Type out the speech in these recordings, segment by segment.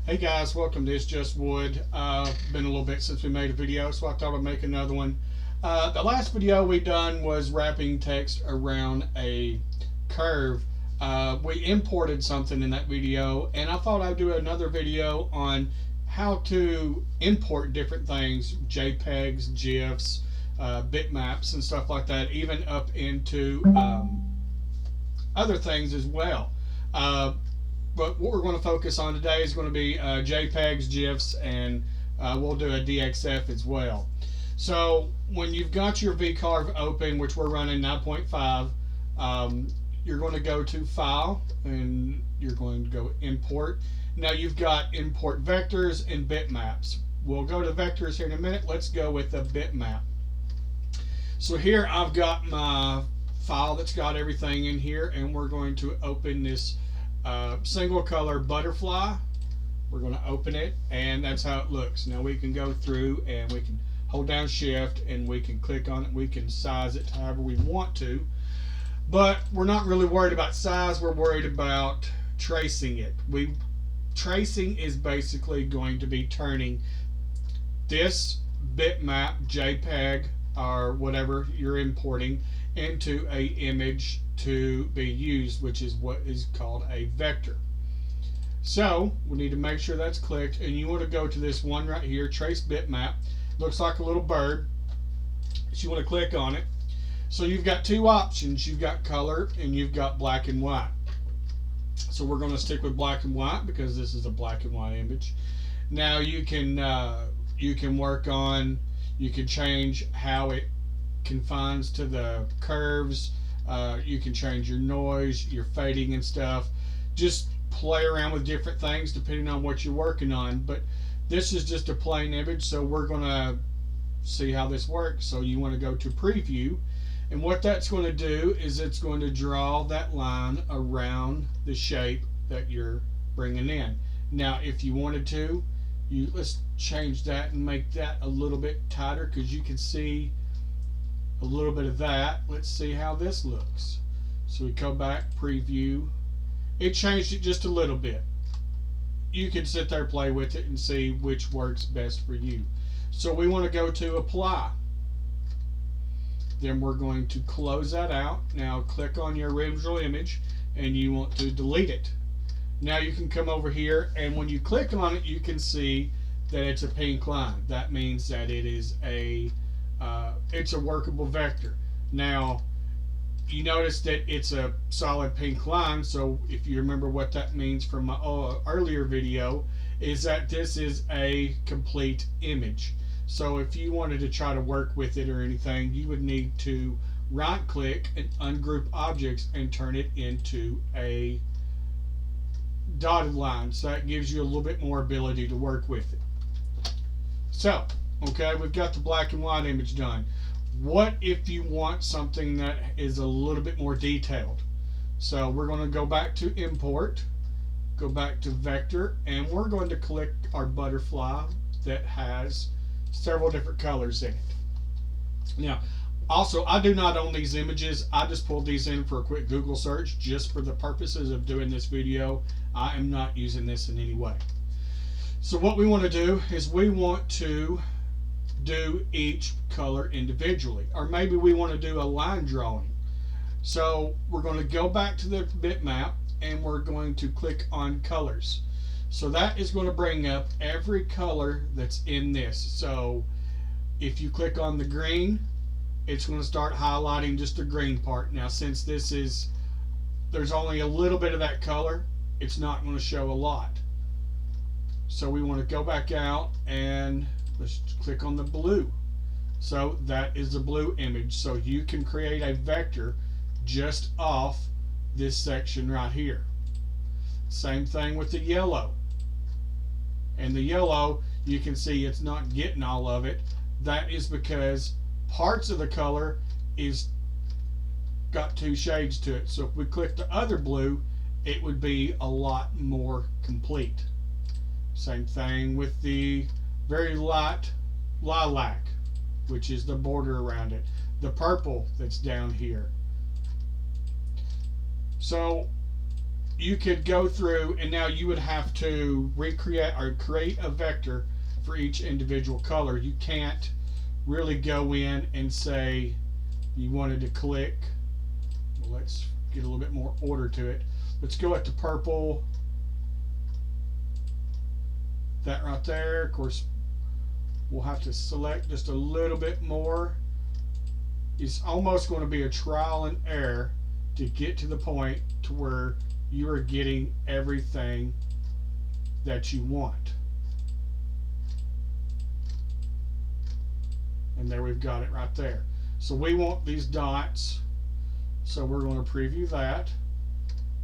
Hey guys, welcome to It's Just Wood. Been a little bit since we made a video, so I thought I'd make another one. The last video we done was wrapping text around a curve. We imported something in that video, and I thought I'd do another video on how to import different things, JPEGs, GIFs, bitmaps, and stuff like that, even up into other things as well. But what we're going to focus on today is going to be JPEGs, GIFs, and we'll do a DXF as well. So when you've got your VCarve open, which we're running 9.5, you're going to go to File, and you're going to go Import. Now you've got Import Vectors and Bitmaps. We'll go to Vectors here in a minute. Let's go with the bitmap. So here I've got my file that's got everything in here, and we're going to open this single color butterfly. We're going to open it, and that's how it looks. Now we can go through and we can hold down shift and we can click on it. We can size it however we want to, but we're not really worried about size. We're worried about tracing it. Tracing is basically going to be turning this bitmap, JPEG, or whatever you're importing into a image to be used, which is what is called a vector. So we need to make sure that's clicked, and you want to go to this one right here, trace bitmap. Looks like a little bird. So you want to click on it. So you've got two options. You've got color and you've got black and white. So we're going to stick with black and white because this is a black and white image. Now you can work on, you can change how it confines to the curves. You can change your noise, your fading and stuff. Just play around with different things depending on what you're working on. But this is just a plain image, so we're going to see how this works. So you want to go to Preview, and what that's going to do is it's going to draw that line around the shape that you're bringing in. Now if you wanted to, let's change that and make that a little bit tighter, because you can see a little bit of that. Let's see how this looks. So we come back, Preview. It changed it just a little bit. You can sit there, play with it, and see which works best for you. So we want to go to Apply. Then we're going to close that out. Now click on your original image, and you want to delete it. Now you can come over here, and when you click on it, you can see that it's a pink line. That means that it is it's a workable vector. Now you notice that it's a solid pink line, so if you remember what that means from my earlier video, is that this is a complete image. So if you wanted to try to work with it or anything, you would need to right click and ungroup objects and turn it into a dotted line. So that gives you a little bit more ability to work with it. So okay, we've got the black and white image done. What if you want something that is a little bit more detailed? So we're going to go back to Import, go back to Vector, and we're going to click our butterfly that has several different colors in it. Now, also, I do not own these images. I just pulled these in for a quick Google search just for the purposes of doing this video. I am not using this in any way. So what we want to do is we want to do each color individually, or maybe we want to do a line drawing. So we're going to go back to the bitmap, and we're going to click on colors. So that is going to bring up every color that's in this. So if you click on the green, it's going to start highlighting just the green part. Now since there's only a little bit of that color, it's not going to show a lot. So we want to go back out and let's click on the blue. So that is the blue image. So you can create a vector just off this section right here. Same thing with the yellow. And the yellow, you can see it's not getting all of it. That is because parts of the color is got two shades to it. So if we click the other blue, it would be a lot more complete. Same thing with the very light lilac, which is the border around it. The purple that's down here. So you could go through, and now you would have to recreate or create a vector for each individual color. You can't really go in and say you wanted to click. Well, let's get a little bit more order to it. Let's go at the purple. That right there. Of course, we'll have to select just a little bit more. It's almost going to be a trial and error to get to the point to where you are getting everything that you want. And there we've got it right there. So we want these dots, so we're going to preview that.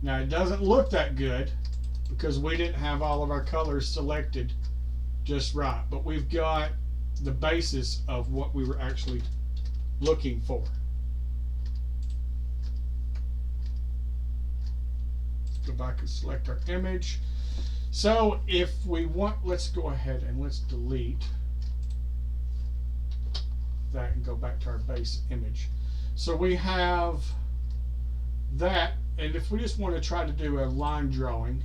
Now it doesn't look that good because we didn't have all of our colors selected just right, but we've got the basis of what we were actually looking for. Go back and select our image. So if we want, let's go ahead and let's delete that and go back to our base image. So we have that, and if we just want to try to do a line drawing,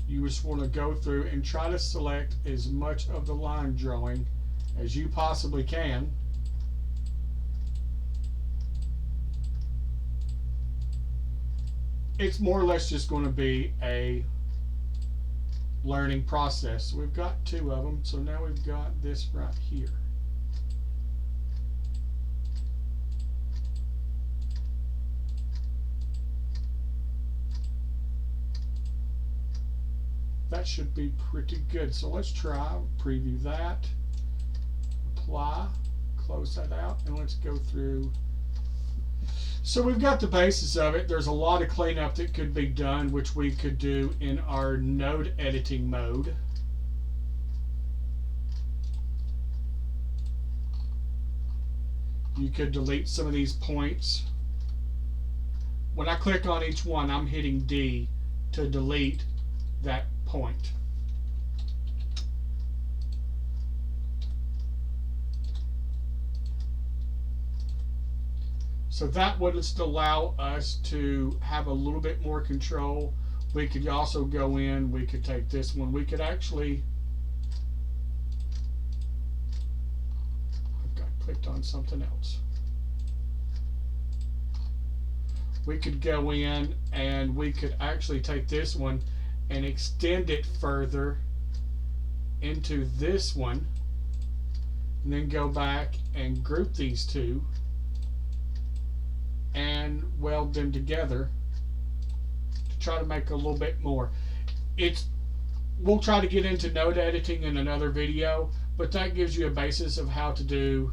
you just want to go through and try to select as much of the line drawing as you possibly can. It's more or less just going to be a learning process. So we've got two of them, so now we've got this right here. That should be pretty good. So let's try, preview that, apply, close that out, and let's go through. So we've got the basis of it. There's a lot of cleanup that could be done, which we could do in our node editing mode. You could delete some of these points. When I click on each one, I'm hitting D to delete that point. So that would just allow us to have a little bit more control. We could also go in, we could take this one, we could actually, I've got clicked on something else. We could go in and we could actually take this one and extend it further into this one, and then go back and group these two and weld them together to try to make a little bit more. We'll try to get into node editing in another video, but that gives you a basis of how to do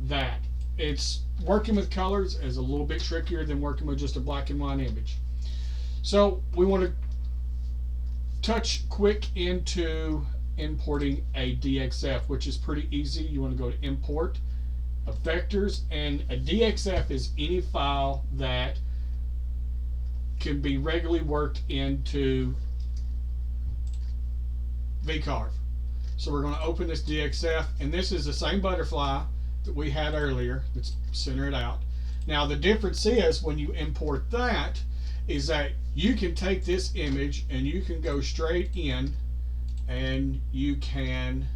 that. It's working with colors is a little bit trickier than working with just a black and white image. So we want to touch quick into importing a DXF, which is pretty easy. You want to go to import of vectors, and a DXF is any file that can be regularly worked into VCarve. So we're going to open this DXF, and this is the same butterfly that we had earlier. Let's center it out. Now the difference is when you import that is that you can take this image and you can go straight in and you can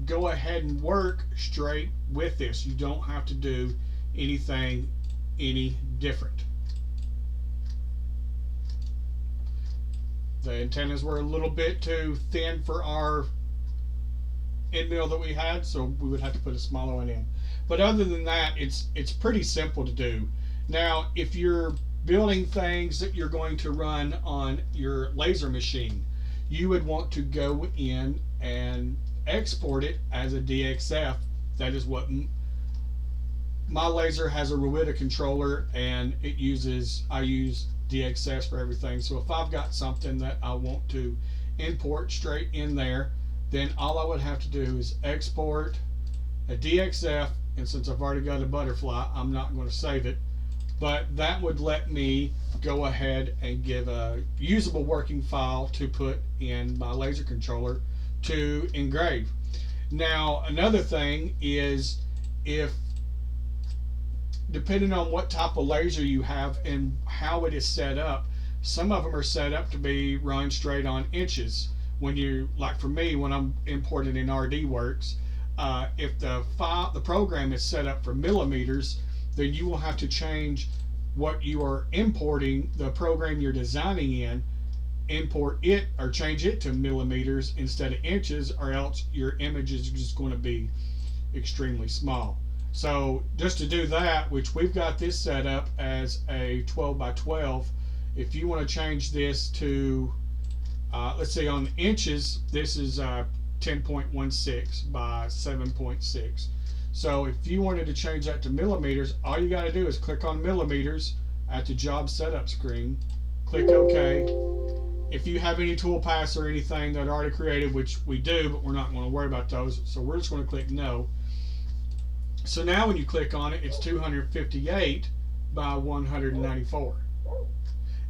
go ahead and work straight with this. You don't have to do anything any different. The antennas were a little bit too thin for our end mill that we had, so we would have to put a smaller one in. But other than that, it's pretty simple to do. Now, if you're building things that you're going to run on your laser machine, you would want to go in and export it as a DXF. That is what my laser has, a Rowita controller, and I use DXFs for everything. So if I've got something that I want to import straight in there, then all I would have to do is export a DXF, and since I've already got a butterfly, I'm not going to save it, but that would let me go ahead and give a usable working file to put in my laser controller to engrave. Now another thing is, if depending on what type of laser you have and how it is set up, some of them are set up to be run straight on inches. When you, like for me, when I'm importing in RDWorks, if the program is set up for millimeters, then you will have to change what you are importing, the program you're designing in, import it or change it to millimeters instead of inches, or else your image is just going to be extremely small. So just to do that, which we've got this set up as a 12 by 12, if you want to change this to, let's say on inches, this is 10.16 by 7.6. So if you wanted to change that to millimeters, all you got to do is click on millimeters at the job setup screen, click OK. If you have any toolpaths or anything that are already created, which we do, but we're not going to worry about those, so we're just going to click no. So now when you click on it, it's 258 by 194.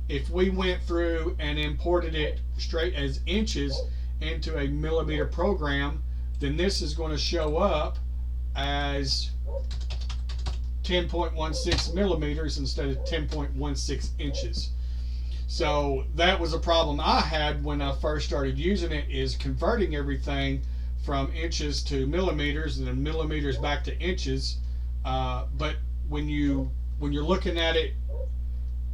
If we went through and imported it straight as inches into a millimeter program, then this is going to show up as 10.16 millimeters instead of 10.16 inches. So that was a problem I had when I first started using it, is converting everything from inches to millimeters and then millimeters back to inches. But when you're looking at it,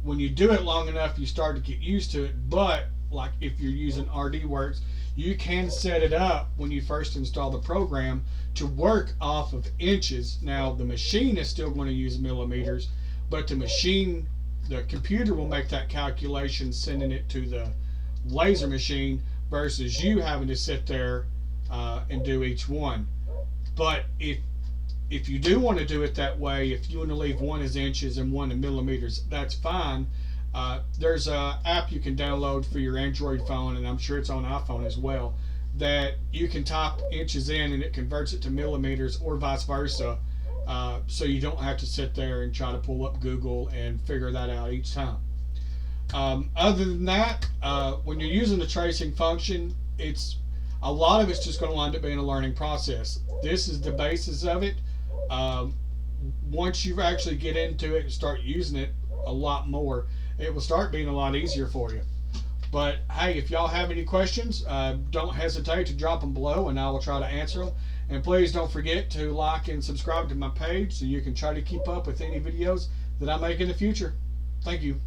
when you do it long enough, you start to get used to it. But like if you're using RDWorks, you can set it up when you first install the program to work off of inches. Now the machine is still going to use millimeters, but the computer will make that calculation, sending it to the laser machine versus you having to sit there and do each one. But if you do want to do it that way, if you want to leave one as inches and one in millimeters, that's fine. There's an app you can download for your Android phone, and I'm sure it's on iPhone as well, that you can type inches in and it converts it to millimeters, or vice versa, so you don't have to sit there and try to pull up Google and figure that out each time. Other than that, when you're using the tracing function, a lot of it's just going to wind up being a learning process. This is the basis of it. Once you actually get into it and start using it a lot more, it will start being a lot easier for you. But hey, if y'all have any questions, don't hesitate to drop them below and I will try to answer them. And please don't forget to like and subscribe to my page so you can try to keep up with any videos that I make in the future. Thank you.